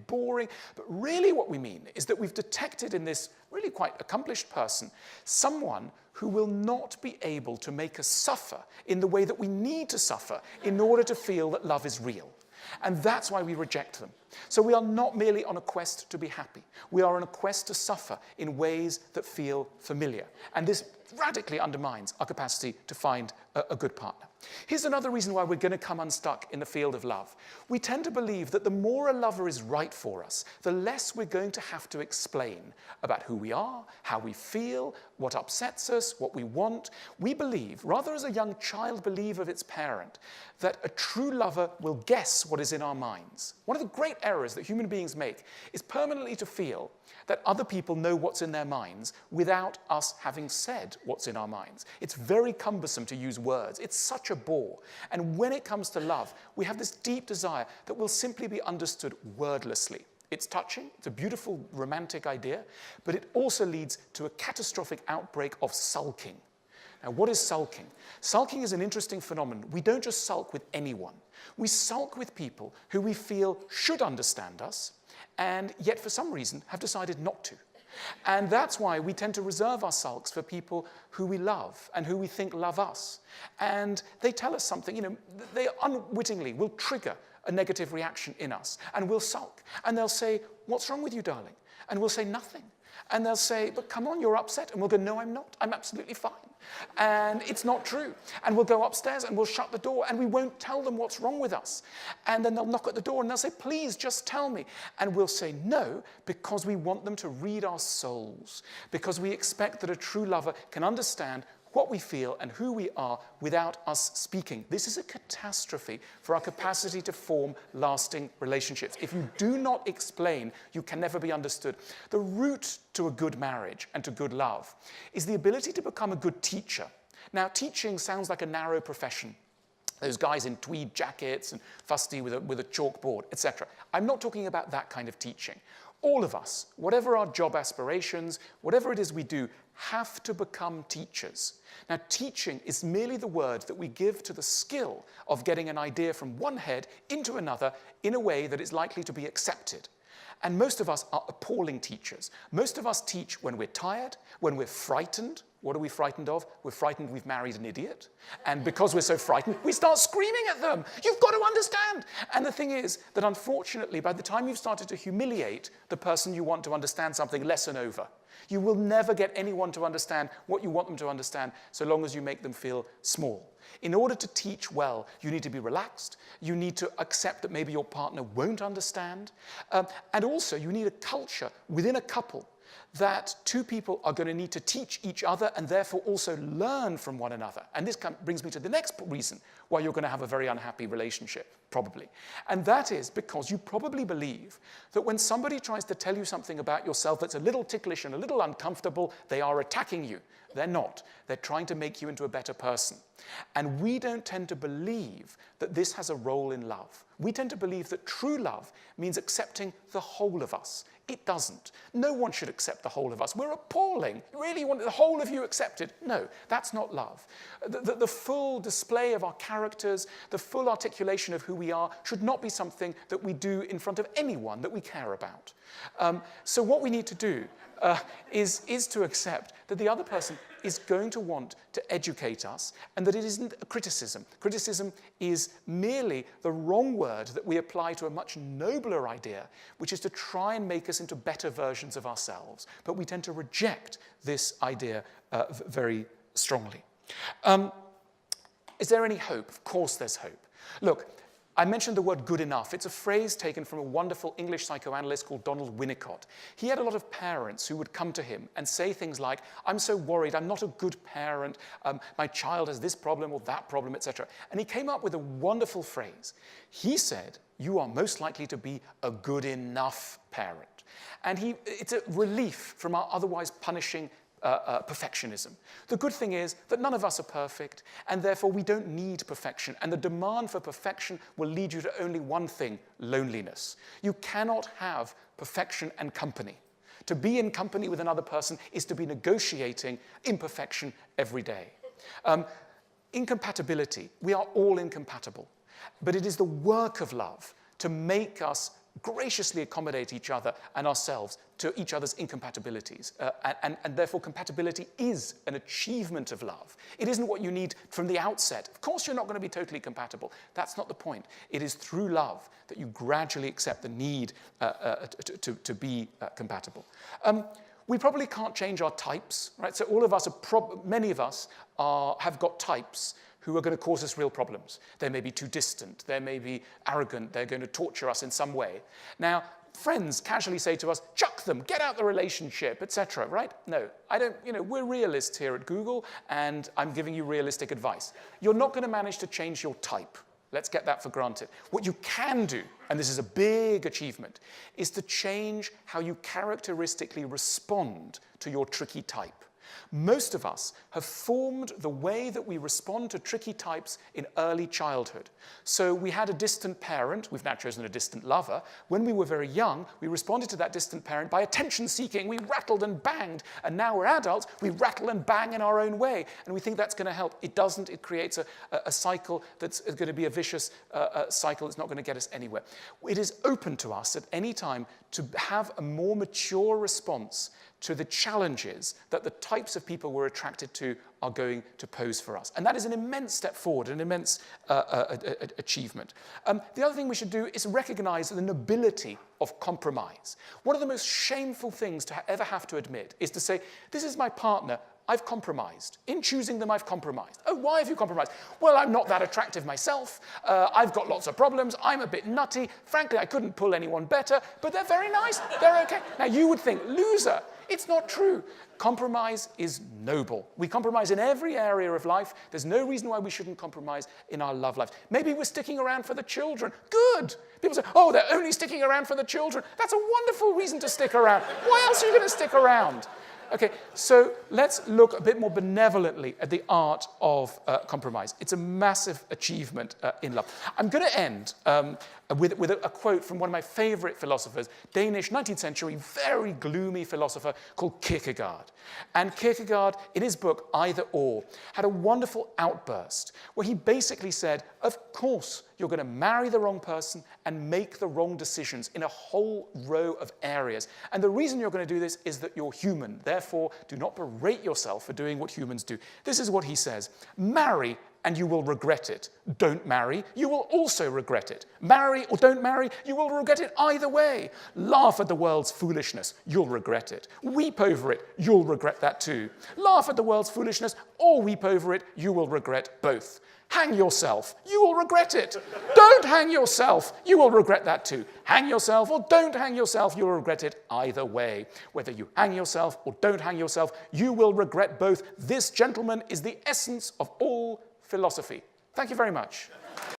boring. But really what we mean is that we've detected in this really quite accomplished person someone who will not be able to make us suffer in the way that we need to suffer in order to feel that love is real. And that's why we reject them. So we are not merely on a quest to be happy. We are on a quest to suffer in ways that feel familiar. And this radically undermines our capacity to find a good partner. Here's another reason why we're going to come unstuck in the field of love. We tend to believe that the more a lover is right for us, the less we're going to have to explain about who we are, how we feel, what upsets us, what we want. We believe, rather as a young child believes of its parent, that a true lover will guess what is in our minds. One of the great errors that human beings make is permanently to feel that other people know what's in their minds without us having said what's in our minds. It's very cumbersome to use words. It's such a bore. And when it comes to love, we have this deep desire that will simply be understood wordlessly. It's touching, it's a beautiful romantic idea, but it also leads to a catastrophic outbreak of sulking. Now, what is sulking? Sulking is an interesting phenomenon. We don't just sulk with anyone. We sulk with people who we feel should understand us, and yet for some reason have decided not to. And that's why we tend to reserve our sulks for people who we love and who we think love us. And they tell us something, they unwittingly will trigger a negative reaction in us, and we'll sulk. And they'll say, "What's wrong with you, darling?" And we'll say, "Nothing." And they'll say, "But come on, you're upset." And we'll go, "No, I'm not. I'm absolutely fine." And it's not true. And we'll go upstairs and we'll shut the door and we won't tell them what's wrong with us. And then they'll knock at the door and they'll say, "Please, just tell me." And we'll say no, because we want them to read our souls, because we expect that a true lover can understand what we feel and who we are without us speaking. This is a catastrophe for our capacity to form lasting relationships. If you do not explain, you can never be understood. The route to a good marriage and to good love is the ability to become a good teacher. Now, teaching sounds like a narrow profession. Those guys in tweed jackets and fusty with a chalkboard, etc. I'm not talking about that kind of teaching. All of us, whatever our job aspirations, whatever it is we do, have to become teachers. Now, teaching is merely the word that we give to the skill of getting an idea from one head into another in a way that is likely to be accepted. And most of us are appalling teachers. Most of us teach when we're tired, when we're frightened. What are we frightened of? We're frightened we've married an idiot. And because we're so frightened, we start screaming at them. "You've got to understand." And the thing is that unfortunately, by the time you've started to humiliate the person you want to understand something, lesson over. You will never get anyone to understand what you want them to understand so long as you make them feel small. In order to teach well, you need to be relaxed. You need to accept that maybe your partner won't understand. And also, you need a culture within a couple that two people are going to need to teach each other and therefore also learn from one another. And this brings me to the next reason why you're going to have a very unhappy relationship, probably. And that is because you probably believe that when somebody tries to tell you something about yourself that's a little ticklish and a little uncomfortable, they are attacking you. They're not. They're trying to make you into a better person. And we don't tend to believe that this has a role in love. We tend to believe that true love means accepting the whole of us. It doesn't. No one should accept the whole of us. We're appalling. Really, you want the whole of you accepted? No, that's not love. The full display of our characters, the full articulation of who we are, should not be something that we do in front of anyone that we care about. So what we need to do is to accept that the other person is going to want to educate us and that it isn't a criticism. Criticism is merely the wrong word that we apply to a much nobler idea, which is to try and make us into better versions of ourselves. But we tend to reject this idea very strongly. Is there any hope? Of course there's hope. Look, I mentioned the word good enough. It's a phrase taken from a wonderful English psychoanalyst called Donald Winnicott. He had a lot of parents who would come to him and say things like, "I'm so worried, I'm not a good parent, my child has this problem or that problem, etc." And he came up with a wonderful phrase. He said, "You are most likely to be a good enough parent." And it's a relief from our otherwise punishing perfectionism. The good thing is that none of us are perfect, and therefore we don't need perfection. And the demand for perfection will lead you to only one thing: loneliness. You cannot have perfection and company. To be in company with another person is to be negotiating imperfection every day. Incompatibility. We are all incompatible. But it is the work of love to make us graciously accommodate each other and ourselves to each other's incompatibilities. And therefore, compatibility is an achievement of love. It isn't what you need from the outset. Of course, you're not going to be totally compatible. That's not the point. It is through love that you gradually accept the need to be compatible. We probably can't change our types, right? So all of us, many of us have got types who are going to cause us real problems. They may be too distant, they may be arrogant, they're going to torture us in some way. Now, friends casually say to us, chuck them, get out the relationship, etc., right? No, I don't, we're realists here at Google, and I'm giving you realistic advice. You're not going to manage to change your type. Let's get that for granted. What you can do, and this is a big achievement, is to change how you characteristically respond to your tricky type. Most of us have formed the way that we respond to tricky types in early childhood. So we had a distant parent, we've now chosen a distant lover. When we were very young, we responded to that distant parent by attention-seeking. We rattled and banged. And now we're adults, we rattle and bang in our own way. And we think that's going to help. It doesn't. It creates a cycle that's going to be a vicious cycle that's not going to get us anywhere. It is open to us at any time to have a more mature response to the challenges that the types of people we're attracted to are going to pose for us. And that is an immense step forward, an immense achievement. The other thing we should do is recognize the nobility of compromise. One of the most shameful things to ever have to admit is to say, this is my partner, I've compromised. In choosing them, I've compromised. Oh, why have you compromised? Well, I'm not that attractive myself. I've got lots of problems. I'm a bit nutty. Frankly, I couldn't pull anyone better, but they're very nice. They're okay. Now, you would think, loser. It's not true. Compromise is noble. We compromise in every area of life. There's no reason why we shouldn't compromise in our love life. Maybe we're sticking around for the children. Good. People say, oh, they're only sticking around for the children. That's a wonderful reason to stick around. Why else are you going to stick around? Okay, so let's look a bit more benevolently at the art of compromise. It's a massive achievement in love. I'm going to end with a quote from one of my favorite philosophers, Danish 19th century, very gloomy philosopher called Kierkegaard. And Kierkegaard, in his book, Either Or, had a wonderful outburst where he basically said, of course, you're going to marry the wrong person and make the wrong decisions in a whole row of areas. And the reason you're going to do this is that you're human. Therefore, do not berate yourself for doing what humans do. This is what he says. Marry and you will regret it. Don't marry, you will also regret it. Marry or don't marry, you will regret it either way. Laugh at the world's foolishness, you'll regret it. Weep over it, you'll regret that too. Laugh at the world's foolishness or weep over it, you will regret both. Hang yourself, you will regret it. Don't hang yourself, you will regret that too. Hang yourself or don't hang yourself, you'll regret it either way. Whether you hang yourself or don't hang yourself, you will regret both. This, gentlemen, is the essence of all philosophy. Thank you very much.